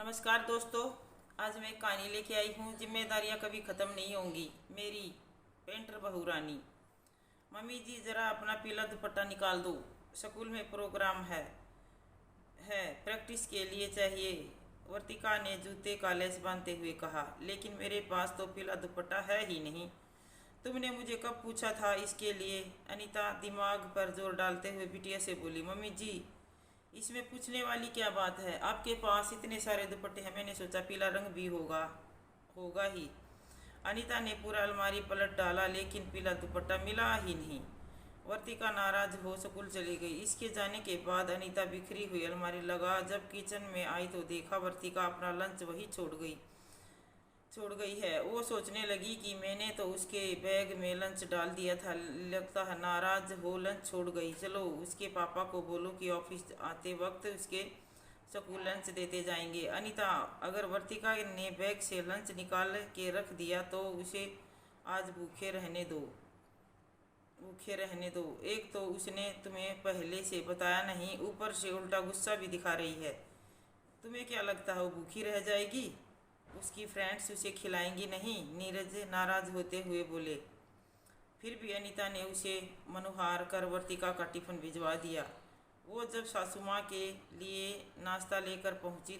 नमस्कार दोस्तों। आज मैं एक कहानी लेके आई हूँ। जिम्मेदारियाँ कभी ख़त्म नहीं होंगी। मेरी पेंटर बहू रानी। मम्मी जी ज़रा अपना पीला दुपट्टा निकाल दो, स्कूल में प्रोग्राम है प्रैक्टिस के लिए चाहिए। वर्तिका ने जूते का लेस बांधते हुए कहा, लेकिन मेरे पास तो पीला दुपट्टा है ही नहीं। तुमने मुझे कब पूछा था इसके लिए? अनीता दिमाग पर जोर डालते हुए बिटिया से बोली। मम्मी जी, इसमें पूछने वाली क्या बात है? आपके पास इतने सारे दुपट्टे हैं, मैंने सोचा पीला रंग भी होगा होगा ही। अनीता ने पूरा अलमारी पलट डाला, लेकिन पीला दुपट्टा मिला ही नहीं। वर्तिका नाराज हो स्कूल चली गई। इसके जाने के बाद अनीता बिखरी हुई अलमारी लगा। जब किचन में आई तो देखा वर्तिका अपना लंच वही छोड़ गई है। वो सोचने लगी कि मैंने तो उसके बैग में लंच डाल दिया था। लगता है नाराज हो लंच छोड़ गई। चलो उसके पापा को बोलो कि ऑफिस आते वक्त उसके स्कूल लंच देते जाएंगे। अनीता, अगर वर्तिका ने बैग से लंच निकाल के रख दिया तो उसे आज भूखे रहने दो। एक तो उसने तुम्हें पहले से बताया नहीं, ऊपर से उल्टा गुस्सा भी दिखा रही है। तुम्हें क्या लगता है वो भूखी रह जाएगी? उसकी फ्रेंड्स उसे खिलाएंगी नहीं? नीरज नाराज होते हुए बोले। फिर भी अनीता ने उसे मनुहार कर वर्तिका का टिफिन भिजवा दिया। वो जब सासू माँ के लिए नाश्ता लेकर पहुँची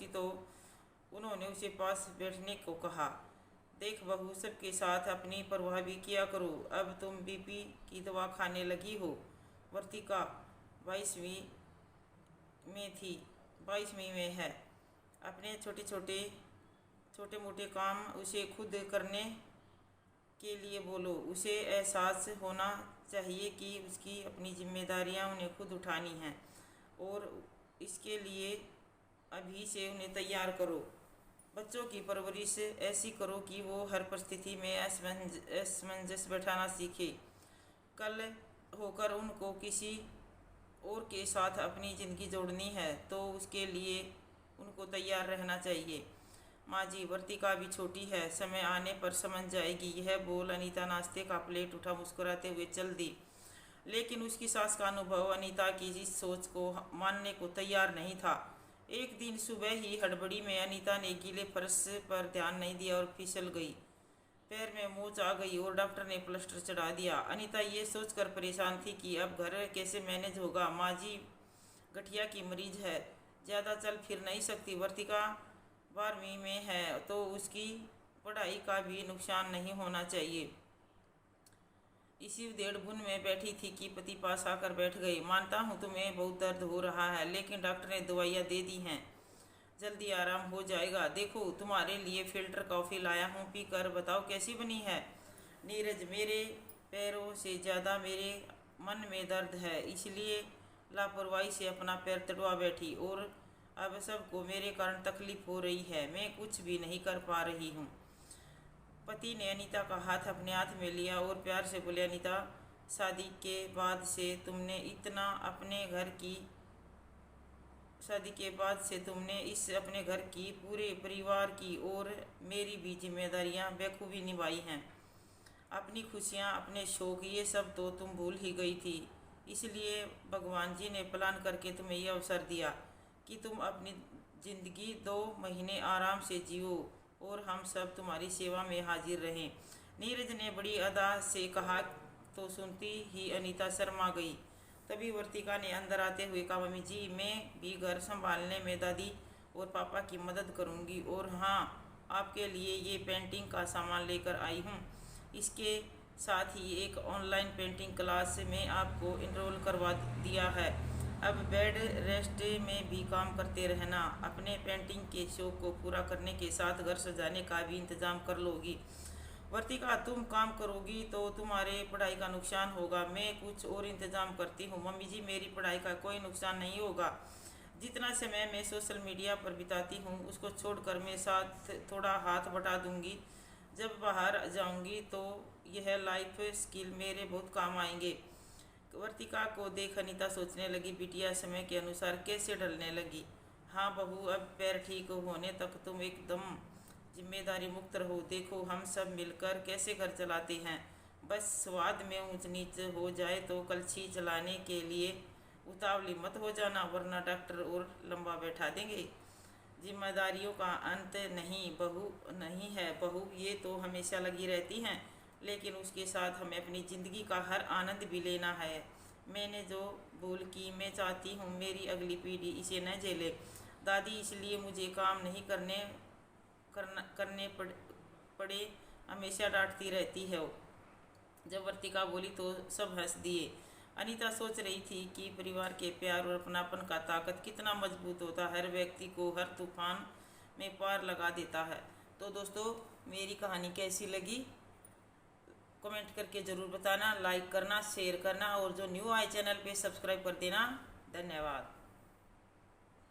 तो उन्होंने उसे पास बैठने को कहा। देख बहू, सबके साथ अपनी परवाह भी किया करो। अब तुम बीपी की दवा खाने लगी हो। वर्तिका 22वीं में है। अपने छोटे मोटे काम उसे खुद करने के लिए बोलो। उसे एहसास होना चाहिए कि उसकी अपनी जिम्मेदारियां उन्हें खुद उठानी हैं, और इसके लिए अभी से उन्हें तैयार करो। बच्चों की परवरिश ऐसी करो कि वो हर परिस्थिति में असमंजस बैठाना सीखे। कल होकर उनको किसी और के साथ अपनी ज़िंदगी जोड़नी है तो उसके लिए उनको तैयार रहना चाहिए। माँ जी, वर्तिका भी छोटी है, समय आने पर समझ जाएगी। यह बोल अनीता नाश्ते का प्लेट उठा मुस्कुराते हुए चल दी। लेकिन उसकी सास का अनुभव अनीता की इस सोच को मानने को तैयार नहीं था। एक दिन सुबह ही हड़बड़ी में अनीता ने गीले फर्श पर ध्यान नहीं दिया और फिसल गई। पैर में मोच आ गई और डॉक्टर ने प्लास्टर चढ़ा दिया। अनीता ये सोचकर परेशान थी कि अब घर कैसे मैनेज होगा। माँ जी गठिया की मरीज है, ज़्यादा चल फिर नहीं सकती। वर्तिका 12वीं में है तो उसकी पढ़ाई का भी नुकसान नहीं होना चाहिए। इसी उधेड़-बुन में बैठी थी कि पति पास आकर बैठ गए। मानता हूँ तुम्हें बहुत दर्द हो रहा है, लेकिन डॉक्टर ने दवाइयाँ दे दी हैं, जल्दी आराम हो जाएगा। देखो तुम्हारे लिए फिल्टर कॉफ़ी लाया हूँ, पी कर बताओ कैसी बनी है। नीरज, मेरे पैरों से ज़्यादा मेरे मन में दर्द है, इसलिए लापरवाही से अपना पैर तड़वा बैठी, और अब सबको मेरे कारण तकलीफ हो रही है। मैं कुछ भी नहीं कर पा रही हूँ। पति ने अनीता का हाथ अपने हाथ में लिया और प्यार से बोले, अनीता, शादी के बाद से तुमने इस अपने घर की, पूरे परिवार की और मेरी भी जिम्मेदारियां बखूबी निभाई हैं। अपनी खुशियां, अपने शौक, ये सब तो तुम भूल ही गई थी। इसलिए भगवान जी ने प्लान करके तुम्हें यह अवसर दिया कि तुम अपनी ज़िंदगी 2 महीने आराम से जियो और हम सब तुम्हारी सेवा में हाजिर रहें। नीरज ने बड़ी अदा से कहा तो सुनती ही अनीता शर्मा गई। तभी वर्तिका ने अंदर आते हुए कहा, मम्मी जी, मैं भी घर संभालने में दादी और पापा की मदद करूंगी, और हाँ, आपके लिए ये पेंटिंग का सामान लेकर आई हूँ। इसके साथ ही एक ऑनलाइन पेंटिंग क्लास में आपको इनरोल करवा दिया है। अब बेड रेस्ट में भी काम करते रहना। अपने पेंटिंग के शौक को पूरा करने के साथ घर सजाने का भी इंतज़ाम कर लोगी। वर्तिका, तुम काम करोगी तो तुम्हारे पढ़ाई का नुकसान होगा। मैं कुछ और इंतज़ाम करती हूँ। मम्मी जी, मेरी पढ़ाई का कोई नुकसान नहीं होगा। जितना समय मैं सोशल मीडिया पर बिताती हूँ उसको छोड़कर मैं साथ थोड़ा हाथ बटा दूँगी। जब बाहर जाऊँगी तो यह लाइफ स्किल मेरे बहुत काम आएंगे। वर्तिका को देख अनीता सोचने लगी, बिटिया समय के अनुसार कैसे ढलने लगी। हाँ बहू, अब पैर ठीक होने तक तुम एकदम जिम्मेदारी मुक्त रहो। देखो हम सब मिलकर कैसे घर चलाते हैं। बस स्वाद में ऊंच नीच हो जाए तो कलछी चलाने के लिए उतावली मत हो जाना, वरना डॉक्टर और लंबा बैठा देंगे। जिम्मेदारियों का अंत नहीं है बहू, ये तो हमेशा लगी रहती हैं, लेकिन उसके साथ हमें अपनी ज़िंदगी का हर आनंद भी लेना है। मैंने जो भूल की, मैं चाहती हूँ मेरी अगली पीढ़ी इसे न झेले। दादी, इसलिए मुझे काम नहीं करने पड़े हमेशा डांटती रहती है। जब वर्तिका बोली तो सब हंस दिए। अनीता सोच रही थी कि परिवार के प्यार और अपनापन का ताकत कितना मजबूत होता है, हर व्यक्ति को हर तूफान में पार लगा देता है। तो दोस्तों, मेरी कहानी कैसी लगी कमेंट करके ज़रूर बताना, लाइक करना, शेयर करना और जो न्यू आए चैनल पे सब्सक्राइब कर देना। धन्यवाद।